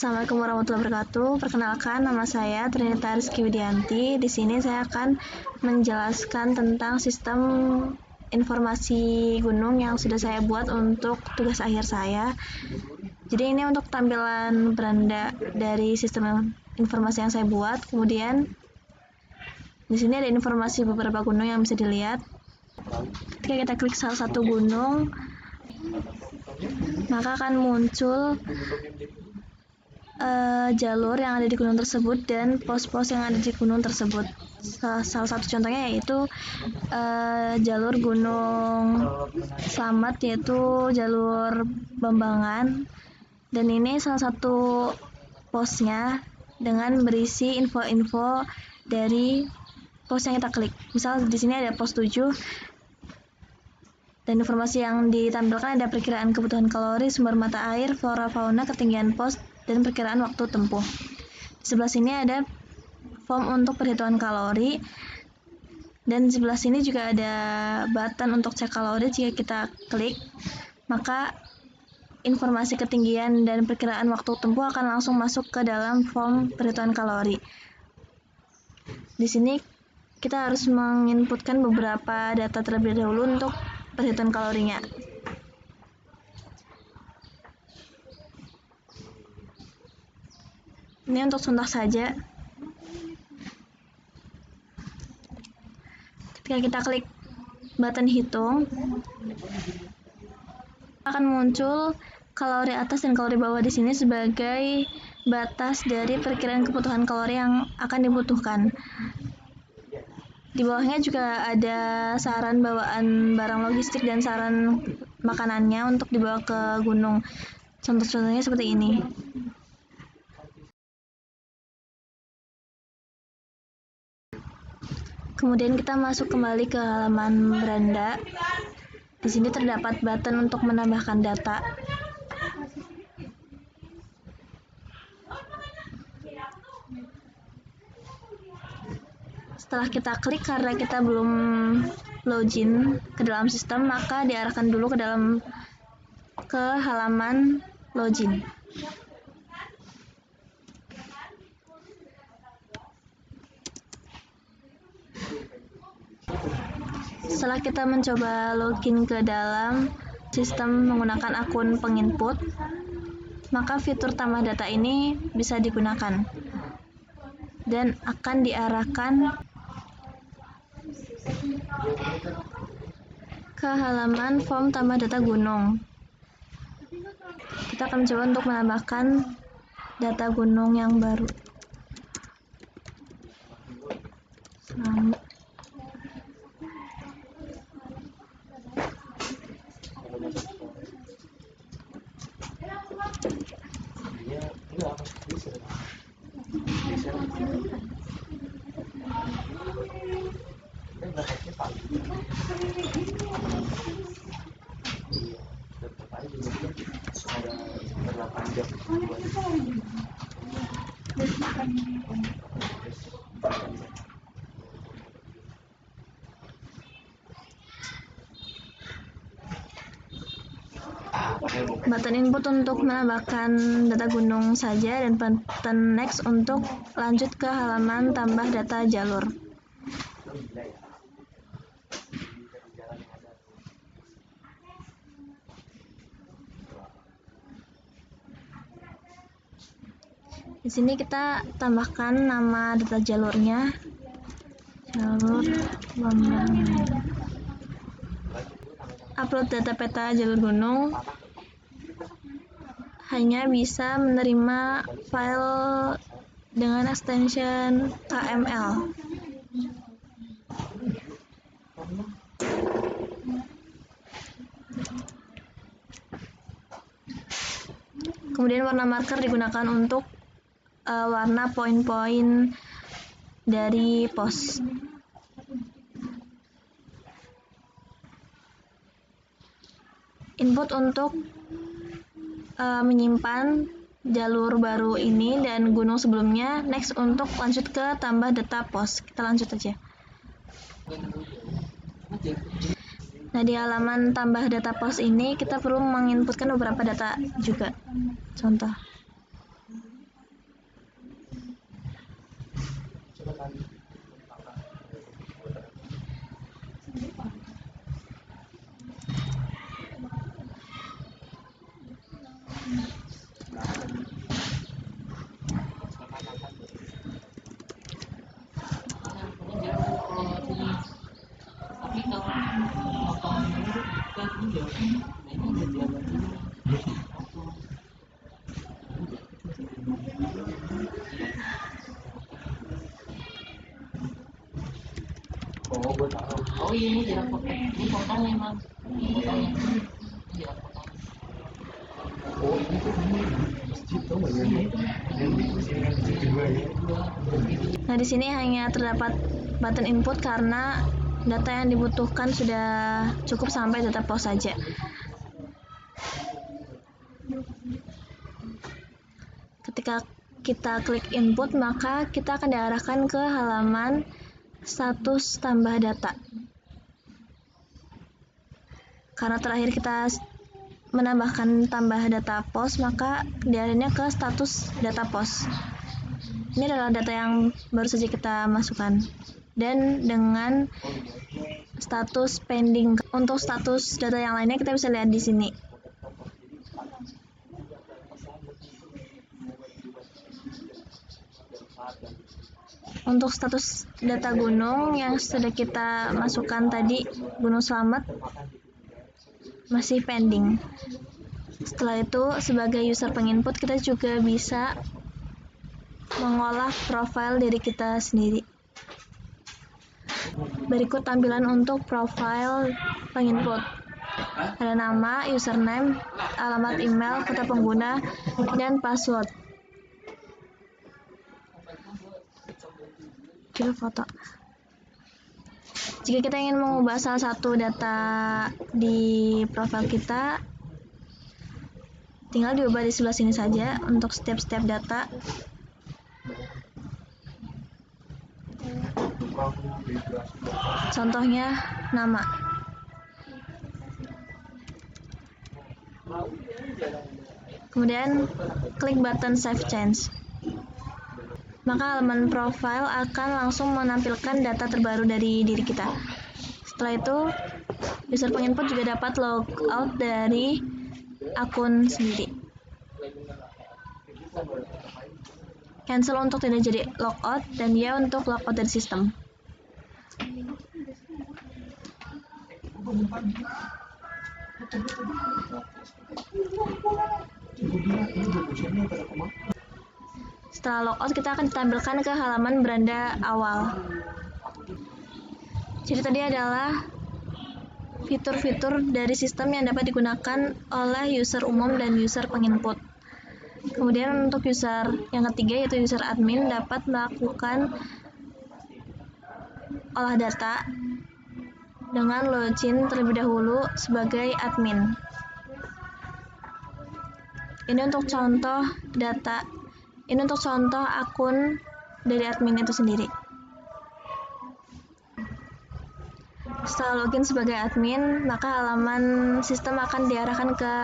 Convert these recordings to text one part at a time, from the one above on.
Assalamualaikum warahmatullahi wabarakatuh. Perkenalkan, nama saya Trinita Rizky Widianti. Di sini saya akan menjelaskan tentang sistem informasi gunung yang sudah saya buat untuk tugas akhir saya. Jadi ini untuk tampilan beranda dari sistem informasi yang saya buat. Kemudian di sini ada informasi beberapa gunung yang bisa dilihat. Ketika kita klik salah satu gunung, maka akan muncul jalur yang ada di gunung tersebut dan pos-pos yang ada di gunung tersebut. Salah satu contohnya yaitu jalur Gunung Slamet, yaitu jalur Bambangan, dan ini salah satu posnya dengan berisi info-info dari pos yang kita klik. Misal di sini ada pos 7 dan informasi yang ditampilkan ada perkiraan kebutuhan kalori, sumber mata air, flora fauna, ketinggian pos, dan perkiraan waktu tempuh. Di sebelah sini ada form untuk perhitungan kalori, dan di sebelah sini juga ada button untuk cek kalori. Jika kita klik, maka informasi ketinggian dan perkiraan waktu tempuh akan langsung masuk ke dalam form perhitungan kalori. Di sini kita harus menginputkan beberapa data terlebih dahulu untuk perhitungan kalorinya. Ini untuk contoh saja. Ketika kita klik button hitung, akan muncul kalori atas dan kalori bawah di sini sebagai batas dari perkiraan kebutuhan kalori yang akan dibutuhkan. Di bawahnya juga ada saran bawaan barang logistik dan saran makanannya untuk dibawa ke gunung. Contoh-contohnya seperti ini. Kemudian kita masuk kembali ke halaman beranda. Di sini terdapat button untuk menambahkan data. Setelah kita klik, karena kita belum login ke dalam sistem, maka diarahkan dulu ke halaman login. Setelah kita mencoba login ke dalam sistem menggunakan akun penginput, maka fitur tambah data ini bisa digunakan dan akan diarahkan ke halaman form tambah data gunung. Kita akan mencoba untuk menambahkan data gunung yang baru. Button input untuk menambahkan data gunung saja, dan button next untuk lanjut ke halaman tambah data jalur. Di sini kita tambahkan nama data jalurnya, jalur Bambangan. Upload data peta jalur gunung hanya bisa menerima file dengan extension KML. Kemudian warna marker digunakan untuk warna poin-poin dari pos. Input untuk menyimpan jalur baru ini dan gunung sebelumnya. Next untuk lanjut ke tambah data pos. Kita lanjut aja. Nah, di halaman tambah data pos ini kita perlu menginputkan beberapa data juga. Contoh, Oh iya, ini tidak potong, ini potongnya emang. Nah, di sini hanya terdapat button input karena data yang dibutuhkan sudah cukup sampai data pos saja. Ketika kita klik input, maka kita akan diarahkan ke halaman status tambah data. Karena terakhir kita menambahkan tambah data pos, maka diarahnya ke status data pos. Ini adalah data yang baru saja kita masukkan. Dan dengan status pending. Untuk status data yang lainnya kita bisa lihat di sini. Untuk status data gunung yang sudah kita masukkan tadi, Gunung Slamet, masih pending. Setelah itu, sebagai user penginput, kita juga bisa mengolah profil diri kita sendiri. Berikut tampilan untuk profil penginput. Ada nama, username, alamat email, kata pengguna, dan password. Coba foto. Jika kita ingin mengubah salah satu data di profil kita, tinggal diubah di sebelah sini saja untuk setiap data. Contohnya nama. Kemudian klik button Save Change. Maka halaman profil akan langsung menampilkan data terbaru dari diri kita. Setelah itu, user penginput juga dapat logout dari akun sendiri. Cancel untuk tidak jadi logout, dan ya untuk logout dari sistem. Setelah logout, kita akan ditampilkan ke halaman beranda awal. Jadi tadi adalah fitur-fitur dari sistem yang dapat digunakan oleh user umum dan user penginput. Kemudian untuk user yang ketiga, yaitu user admin, dapat melakukan olah data dengan login terlebih dahulu sebagai admin. Ini untuk contoh data, ini untuk contoh akun dari admin itu sendiri. Setelah login sebagai admin, maka halaman sistem akan diarahkan ke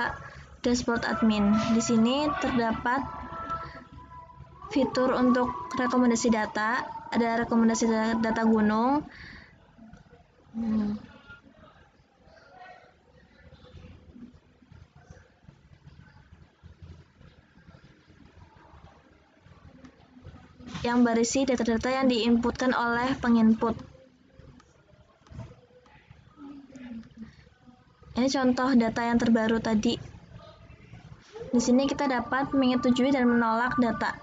dashboard admin. Di sini terdapat fitur untuk rekomendasi data, ada rekomendasi data gunung. Yang berisi data-data yang diinputkan oleh penginput. Ini contoh data yang terbaru tadi. Di sini kita dapat menyetujui dan menolak data.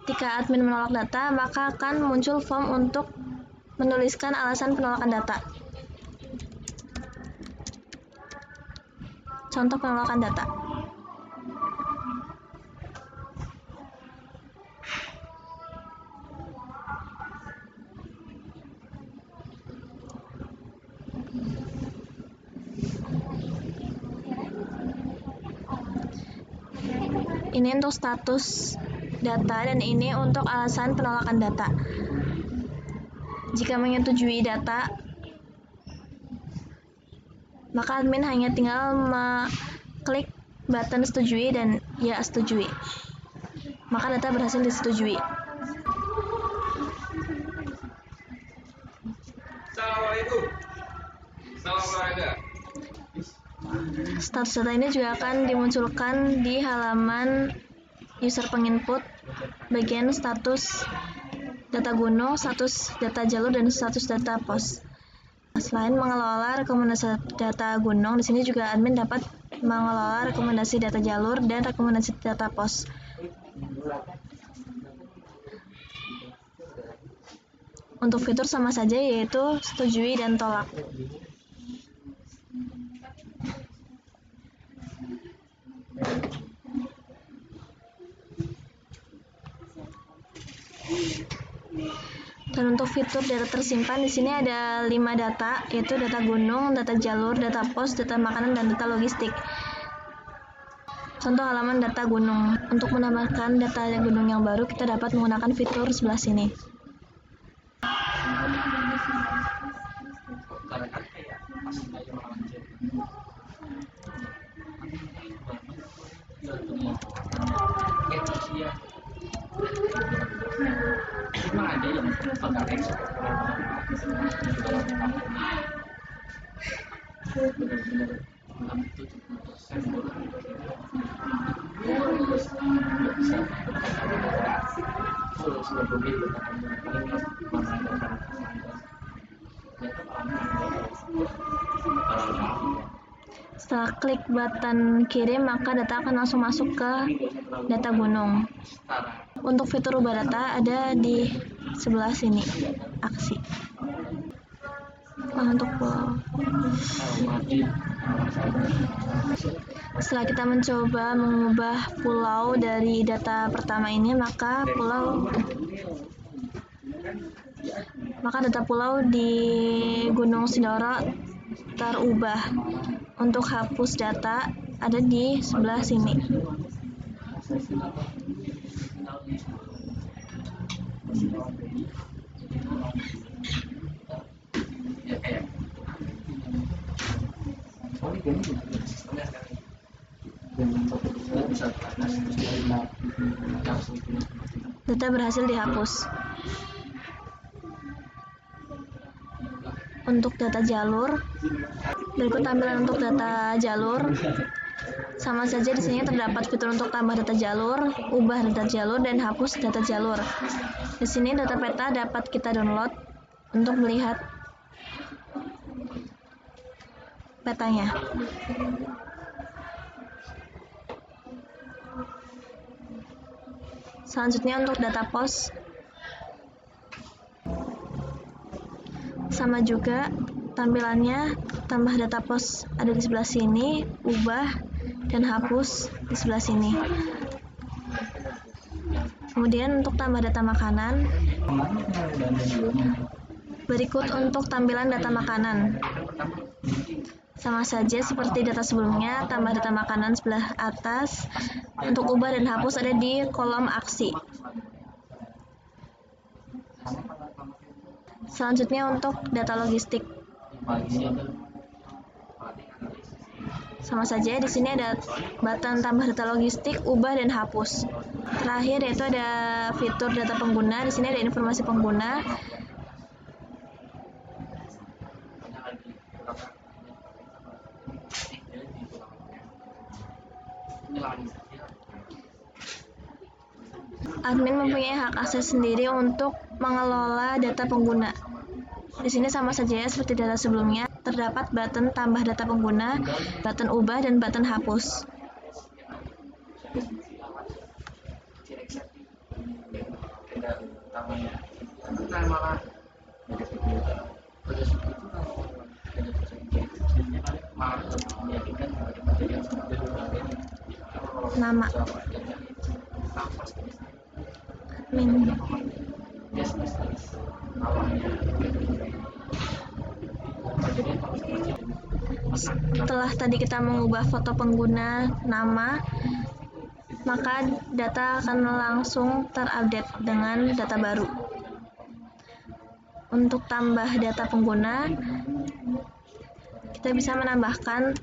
Ketika admin menolak data, maka akan muncul form untuk menuliskan alasan penolakan data. Contoh penolakan data. Ini untuk status data dan ini untuk alasan penolakan data. Jika menyetujui data, maka admin hanya tinggal klik button setujui dan ya setujui. maka data berhasil disetujui. Assalamualaikum. Salam olahraga. Status data ini juga akan dimunculkan di halaman user penginput bagian status data gunung, status data jalur, dan status data pos. Selain mengelola rekomendasi data gunung, di sini juga admin dapat mengelola rekomendasi data jalur dan rekomendasi data pos. Untuk fitur sama saja, yaitu setujui dan tolak. Dan untuk fitur data tersimpan, di sini ada 5 data, yaitu data gunung, data jalur, data pos, data makanan, dan data logistik. Contoh halaman data gunung. Untuk menambahkan data gunung yang baru, kita dapat menggunakan fitur sebelah sini. Setelah klik button kirim, maka data akan langsung masuk ke data gunung. Untuk fitur ubah data ada di sebelah sini, aksi. Untuk pulau. Setelah kita mencoba mengubah pulau dari data pertama ini, maka data pulau di Gunung Sindoro terubah. Untuk hapus data ada di sebelah sini. Data berhasil dihapus. Untuk data jalur, berikut tampilan untuk data jalur. Sama saja, di sini terdapat fitur untuk tambah data jalur, ubah data jalur, dan hapus data jalur. Di sini data peta dapat kita download untuk melihat petanya. Selanjutnya untuk data pos, sama juga tampilannya, tambah data pos ada di sebelah sini, ubah dan hapus di sebelah sini. Kemudian untuk tambah data makanan, berikut untuk tampilan data makanan. Sama saja seperti data sebelumnya, tambah data makanan sebelah atas. Untuk ubah dan hapus ada di kolom aksi. Selanjutnya untuk data logistik. Sama saja, di sini ada button tambah data logistik, ubah dan hapus. Terakhir yaitu ada fitur data pengguna. Di sini ada informasi pengguna. Admin mempunyai hak akses sendiri untuk mengelola data pengguna. Di sini sama saja ya seperti data sebelumnya, terdapat button tambah data pengguna, button ubah, dan button hapus. Nama admin. Setelah tadi kita mengubah foto pengguna, nama, maka data akan langsung terupdate dengan data baru. Untuk tambah data pengguna, kita bisa menambahkan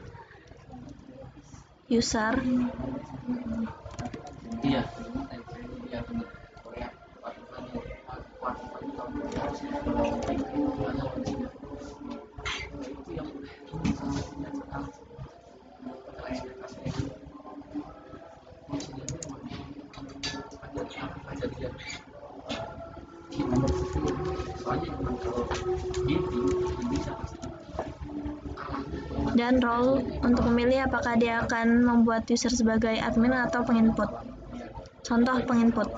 user, Dan role untuk memilih apakah dia akan membuat user sebagai admin atau penginput. Contoh penginput.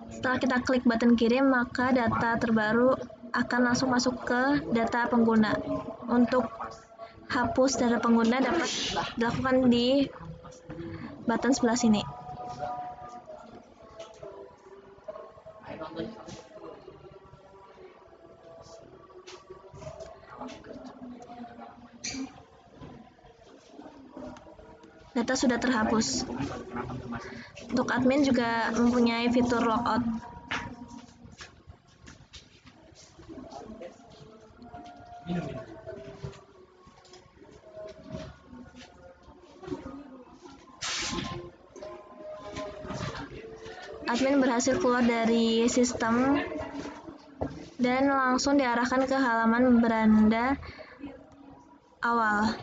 Setelah kita klik button kiri, maka data terbaru akan langsung masuk ke data pengguna. Untuk hapus data pengguna dapat dilakukan di button sebelah sini. Data sudah terhapus. Untuk admin juga mempunyai fitur logout. Admin berhasil keluar dari sistem dan langsung diarahkan ke halaman beranda awal.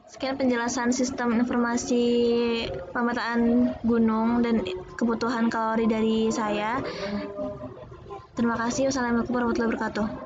Sekian penjelasan sistem informasi pemetaan gunung dan kebutuhan kalori dari saya. Terima kasih. Wassalamualaikum warahmatullahi wabarakatuh.